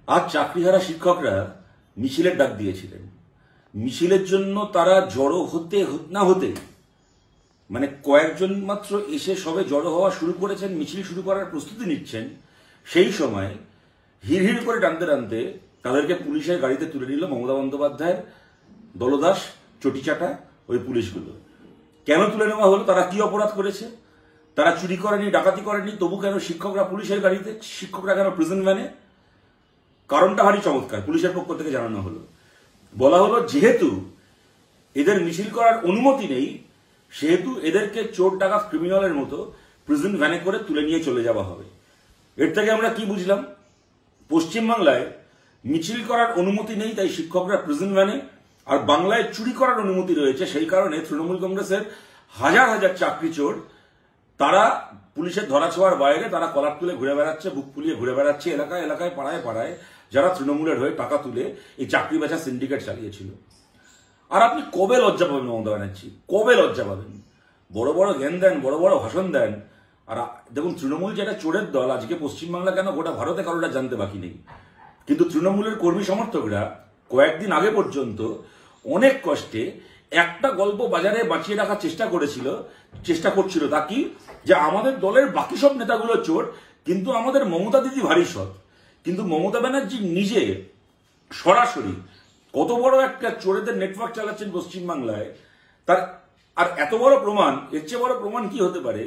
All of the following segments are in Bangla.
আজ চাকরিহারা শিক্ষকরা মিছিলের ডাক দিয়েছিলেন। মিছিলের জন্য তারা জড়ো হতে না হতে মানে কয়েকজন মাত্র এসে সবে জড়ো হওয়া শুরু করেছেন, মিছিল শুরু করার প্রস্তুতি নিচ্ছেন। সেই সময় হিড় করে টানতে টানতে তাদেরকে পুলিশের গাড়িতে তুলে নিল মমতা বন্দ্যোপাধ্যায়ের দলদাস চটিচাটা ওই পুলিশগুলো। কেন তুলে নেওয়া হলো? তারা কি অপরাধ করেছে? তারা চুরি করেনি, ডাকাতি করেনি, তবু কেন শিক্ষকরা পুলিশের গাড়িতে, শিক্ষকরা কেন প্রিজন ভ্যানে? কারণটা ভারী চমৎকার। পুলিশের পক্ষ থেকে জানানো হলো, বলা হলো যেহেতু এদের মিছিল করার অনুমতি নেই, সেহেতু এদেরকে চোর ডাকাত ক্রিমিনালের মতো প্রিজন ভ্যানে করে তুলে নিয়ে চলে যাওয়া হবে। এর থেকে আমরা কি বুঝলাম? পশ্চিমবাংলায় মিছিল করার অনুমতি নেই, তাই শিক্ষকরা প্রিজন ভ্যানে, আর বাংলায় চুরি করার অনুমতি রয়েছে। সেই কারণে তৃণমূল কংগ্রেসের হাজার হাজার চাকরি চোর তারা পুলিশের ধরাছোঁয়ার বাইরে, তারা কলার তুলে ঘুরে বেড়াচ্ছে, বুক ফুলিয়ে ঘুরে বেড়াচ্ছে এলাকায় এলাকায়, পাড়ায় পাড়ায়, যারা তৃণমূলের হয়ে টাকা তুলে এই চাকরি বেচা সিন্ডিকেট চালিয়েছিল। আর আপনি কবে লজ্জা পাবেন মমতা ব্যানার্জি? কবে লজ্জা পাবেন? বড় বড় জ্ঞান দেন, বড় বড় ভাষণ দেন, আর দেখুন তৃণমূল যেটা চোরের দল, আজকে পশ্চিমবাংলা কেন গোটা ভারতে কারোটা জানতে বাকি নেই। কিন্তু তৃণমূলের কর্মী সমর্থকরা কয়েকদিন আগে পর্যন্ত অনেক কষ্টে একটা গল্প বাজারে বাঁচিয়ে রাখার চেষ্টা করছিল তা কি, যে আমাদের দলের বাকি সব নেতাগুলো চোর, কিন্তু আমাদের মমতা দিদি ভারী সৎ। কিন্তু মমতা ব্যানার্জি নিজে সরাসরি কত বড় একটা চোরেদের নেটওয়ার্ক চালাচ্ছেন পশ্চিমবাংলায়, তার আর এত বড় প্রমাণ, এর চেয়ে বড় প্রমাণ কি হতে পারে?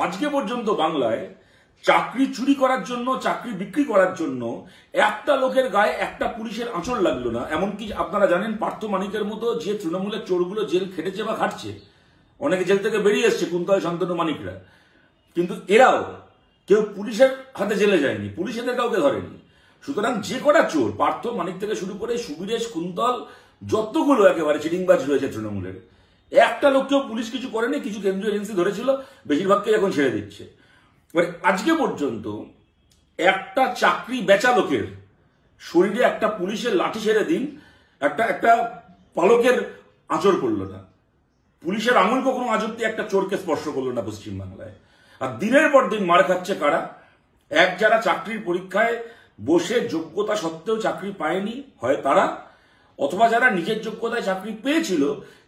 আজকে পর্যন্ত বাংলায় চাকরি চুরি করার জন্য, চাকরি বিক্রি করার জন্য একটা লোকের গায়ে একটা পুলিশের আঁচড় লাগলো না। এমনকি আপনারা জানেন পার্থ মানিকের মতো যে তৃণমূলের চোরগুলো জেল খেটেছে বা খাটছে, অনেকে জেল থেকে বেরিয়ে এসছে, কুন্তল শান্তনু মানিকরা, কিন্তু এরাও কেউ পুলিশের হাতে জেলে যায়নি, পুলিশ এদের কাউকে ধরেনি। সুতরাং যে কটা চোর, পার্থ মানিক থেকে শুরু করে সুবীরেশ, কুন্তল, যতগুলো একেবারে চিটিংবাজ রয়েছে তৃণমূলের, একটা লোককেও পুলিশ কিছু করেনি। কিছু কেন্দ্রীয় এজেন্সি ধরেছিল, বেশিরভাগকে এখন ছেড়ে দিচ্ছে। আজকে পর্যন্ত একটা চাকরি বেচা লোকের শরীরে একটা পুলিশের লাঠি ছেড়ে দিন, একটা পালকের আঁচড় পড়লো না, পুলিশের আঙুল কখনো আঁচড় দিয়ে একটা চোরকে স্পর্শ করলো না পশ্চিমবাংলায়। আর দিনের পর দিন মার খাচ্ছে কারা? যারা চাকরির পরীক্ষায় বসে যোগ্যতা সত্ত্বেও চাকরি পায়নি, হয় তারা, অথবা যারা নিজের যোগ্যতায় চাকরি পেয়েছিল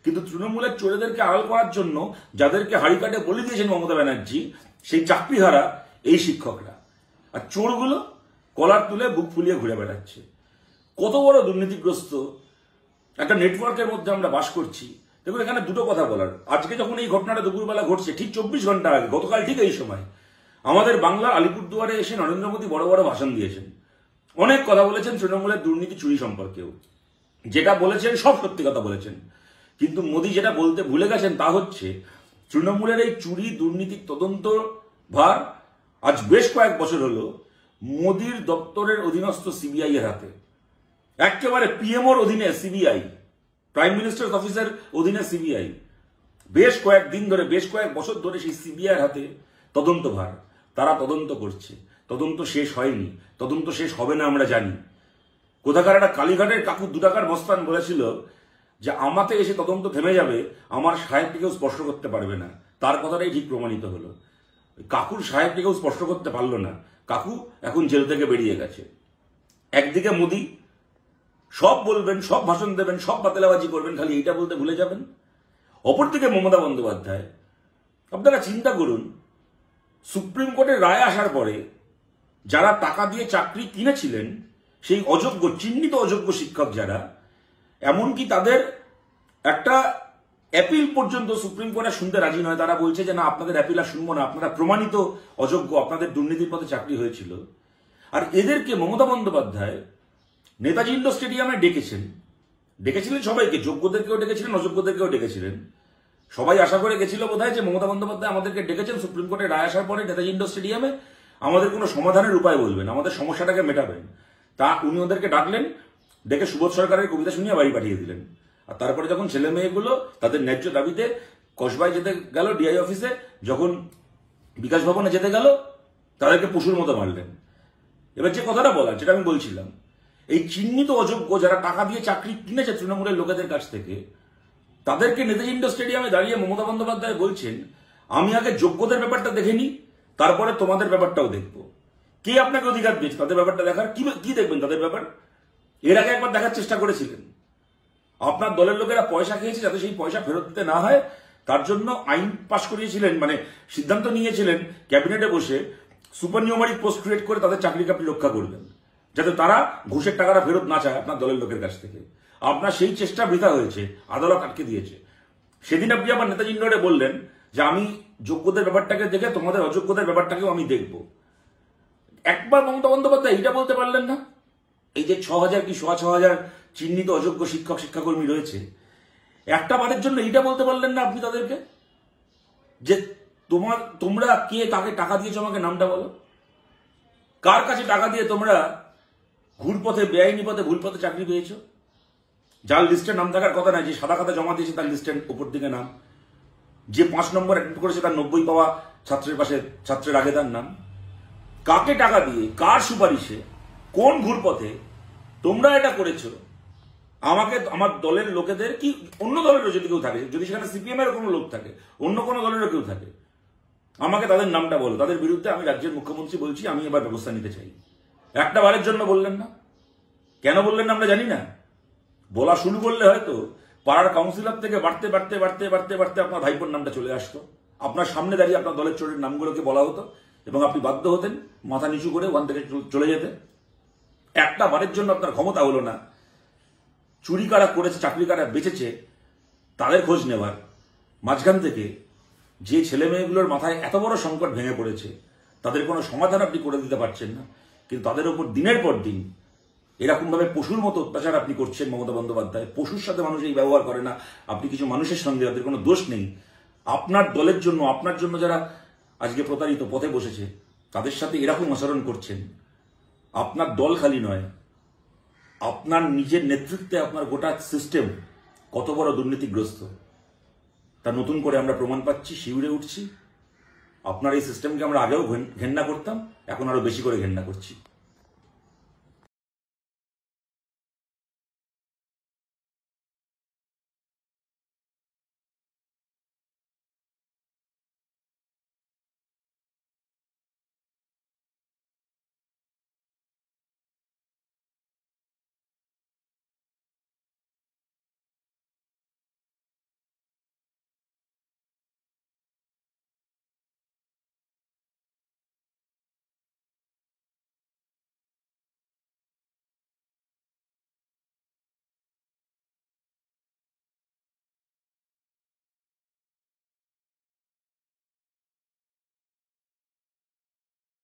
কিন্তু তৃণমূলের চোরেদেরকে আড়াল করার জন্য যাদেরকে হাড়ি কাটে বলে দিয়েছেন মমতা ব্যানার্জি, সেই চাকরিহারা এই শিক্ষকরা। আর চোরগুলো কলার তুলে বুক ফুলিয়ে ঘুরে বেড়াচ্ছে। কত বড় দুর্নীতিগ্রস্ত একটা নেটওয়ার্কের মধ্যে আমরা বাস করছি। দেখুন, এখানে দুটো কথা বলার। আজকে যখন এই ঘটনাটা দুপুরবেলা ঘটছে, ঠিক 24 ঘন্টা আগে, গতকাল ঠিক এই সময় আমাদের বাংলা আলিপুরদুয়ারে এসে নরেন্দ্র মোদী বড় বড় ভাষণ দিয়েছেন, অনেক কথা বলেছেন তৃণমূলের দুর্নীতি চুরি সম্পর্কেও। যেটা বলেছেন সব সত্যি কথা বলেছেন, কিন্তু মোদী যেটা বলতে ভুলে গেছেন তা হচ্ছে তৃণমূলের এই চুরি দুর্নীতির তদন্ত ভার আজ বেশ কয়েক বছর হলো মোদীর দপ্তরের অধীনস্থ সিবিআই এর হাতে। একেবারে পিএমওর অধীনে সিবিআই, প্রাইম মিনিস্টার অফিসের অধীনে সিবিআই, বেশ কয়েকদিন ধরে, বেশ কয়েক বছর ধরে সেই সিবিআই হাতে তদন্ত ভার। তারা তদন্ত করছে, তদন্ত শেষ হয়নি, তদন্ত শেষ হবে না আমরা জানি। কোথাকার একটা কালীঘাটের কাকু 2 টাকার মস্তান বলেছিল যে আমাতে এসে তদন্ত থেমে যাবে, আমার সাহেবটিকেও স্পর্শ করতে পারবে না। তার কথাটাই ঠিক প্রমাণিত হলো। কাকুর সাহেবটিকেও স্পর্শ করতে পারলো না, কাকু এখন জেল থেকে বেরিয়ে গেছে। একদিকে মোদী সব বলবেন, সব ভাষণ দেবেন, সব বাতেলাবাজি করবেন, খালি এইটা বলতে ভুলে যাবেন। অপরদিকে মমতা বন্দ্যোপাধ্যায়, আপনারা চিন্তা করুন, সুপ্রিম কোর্টের রায় আসার পরে যারা টাকা দিয়ে চাকরি কিনেছিলেন, সেই অযোগ্য, চিহ্নিত অযোগ্য শিক্ষক যারা, এমনকি তাদের একটা অ্যাপিল পর্যন্ত সুপ্রিম কোর্টে শুনতে রাজি নয়। তারা বলছে যে না, আপনাদের অ্যাপিল আর শুনবো না, আপনারা প্রমাণিত অযোগ্য, আপনাদের দুর্নীতির পথে চাকরি হয়েছিল। আর এদেরকে মমতা বন্দ্যোপাধ্যায় নেতাজি ইন্ডোর স্টেডিয়ামে ডেকেছিলেন সবাইকে, যোগ্যদেরকেও ডেকেছিলেন, অযোগ্যদেরকেও ডেকেছিলেন। সবাই আশা করে গেছিল বোধহয় যে মমতা বন্দ্যোপাধ্যায় আমাদেরকে ডেকেছেন সুপ্রিম কোর্টের রায় আসার পরে নেতাজি ইন্ডোর স্টেডিয়ামে, আমাদের কোনো সমাধানের উপায় বলবেন, আমাদের সমস্যাটাকে মেটাবেন। তা উনি ওদেরকে ডাকলেন, ডেকে সুবোধ সরকারের কবিতা শুনিয়ে বাড়ি পাঠিয়ে দিলেন। আর তারপরে যখন ছেলে মেয়েগুলো তাদের ন্যায্য দাবিতে কসবায় যেতে গেল, ডিআই অফিসে, যখন বিকাশ ভবনে যেতে গেল, তাদেরকে পশুর মতো মারলেন। এবার যে কথাটা বলার, যেটা আমি বলছিলাম, এই চিহ্নিত অযোগ্য যারা টাকা দিয়ে চাকরি কিনেছে তৃণমূলের লোকেদের কাছ থেকে, তাদেরকে নেতাজি ইন্ডোর স্টেডিয়ামে দাঁড়িয়ে মমতা বন্দ্যোপাধ্যায় বলছেন আমি আগে যোগ্যদের ব্যাপারটা দেখে নিই, তারপরে তোমাদের ব্যাপারটাও দেখব। কে আপনাকে অধিকার দিয়েছে তাদের ব্যাপারটা দেখার? কি দেখবেন তাদের ব্যাপার? এর আগে একবার দেখার চেষ্টা করেছিলেন। আপনার দলের লোকেরা পয়সা খেয়েছে, যাতে সেই পয়সা ফেরত দিতে না হয় তার জন্য আইন পাশ করিয়েছিলেন, মানে সিদ্ধান্ত নিয়েছিলেন ক্যাবিনেটে বসে সুপার নিউমারিক পোস্ট ক্রিয়েট করে তাদের চাকরিকে আপনি রক্ষা করবেন, যাতে তারা ঘুষের টাকাটা ফেরত না চায় আপনার দলের লোকের কাছ থেকে। আপনার সেই চেষ্টা বৃথা হয়েছে, আদালত আটকে দিয়েছে। সেদিন আপনি আবার নেতাজি ইন্ডোরে বললেন যে আমি যোগ্যদের ব্যাপারটাকে দেখে তোমাদের অযোগ্যদের ব্যাপারটাকেও আমি দেখব। একবার মমতা বন্দ্যোপাধ্যায় এটা বলতে পারলেন না? এই যে 6,000 কি 6,500 চিহ্নিত অযোগ্য শিক্ষক শিক্ষাকর্মী রয়েছে, একটা বারের জন্য এটা বলতে পারলেন না আপনি তাদেরকে যে তোমরা কে কাকে টাকা দিয়েছো, আমাকে নামটা বলো। কার কাছে টাকা দিয়ে তোমরা ঘুরপথে, বেআইনি পথে, ভুল পথে চাকরি পেয়েছো? যার লিস্টে নাম থাকার কথা নাই, যে সাদা খাতা জমা দিয়েছে তার লিস্টের উপর দিকে নাম, যে 5 নম্বর অ্যাটেন্ড করেছে তার 90 পাওয়া ছাত্রের পাশে, ছাত্রের আগে তার নাম। কাকে টাকা দিয়ে, কার সুপারিশে, কোন ঘুরপথে তোমরা এটা করেছো? আমাকে, আমার দলের লোকেদের কি অন্য দলেরও যদি কেউ থাকে, যদি সেখানে সিপিএম এর কোনো লোক থাকে, অন্য কোনো দলেরও কেউ থাকে, আমাকে তাদের নামটা বলো। তাদের বিরুদ্ধে আমি রাজ্যের মুখ্যমন্ত্রী বলছি, আমি এবার ব্যবস্থা নিতে চাই। একটা বারের জন্য বললেন না। কেন বললেন না আমরা জানি না। বলা শুরু করলে হয়তো পাড়ার কাউন্সিলর থেকে বাড়তে বাড়তে বাড়তে বাড়তে বাড়তে আপনার ভাইপোর নামটা চলে আসতো। আপনার সামনে দাঁড়িয়ে আপনার দলের চোরের নামগুলোকে বলা হতো এবং আপনি বাধ্য হতেন মাথা নিচু করে ওখান থেকে চলে যেতে। একটা বারের জন্য আপনার ক্ষমতা হলো না চুরি কারা করেছে, চাকরি কারা বেঁচেছে তাদের খোঁজ নেওয়ার। মাঝখান থেকে যে ছেলে মেয়েগুলোর মাথায় এত বড় সংকট ভেঙে পড়েছে তাদের কোনো সমাধান আপনি করে দিতে পারছেন না, কিন্তু তাদের উপর দিনের পর দিন এরকম ভাবে পশুর মতো অত্যাচার আপনি করছেন মমতা বন্দ্যোপাধ্যায়। পশুর সাথে মানুষ এই ব্যবহার করে না। আপনি কিছু মানুষের সঙ্গে, তাদের কোনো দোষ নেই, আপনার দলের জন্য, আপনার জন্য যারা আজকে প্রতারিত পথে বসেছে তাদের সাথে এরকম আচরণ করছেন। আপনার দল খালি নয়, আপনার নিজের নেতৃত্বে আপনার গোটা সিস্টেম কত বড় দুর্নীতিগ্রস্ত তা নতুন করে আমরা প্রমাণ পাচ্ছি, শিউরে উঠছি। আপনার এই সিস্টেমকে আমরা আগেও ঘেন্না করতাম, এখন আরো বেশি করে ঘেন্না করছি।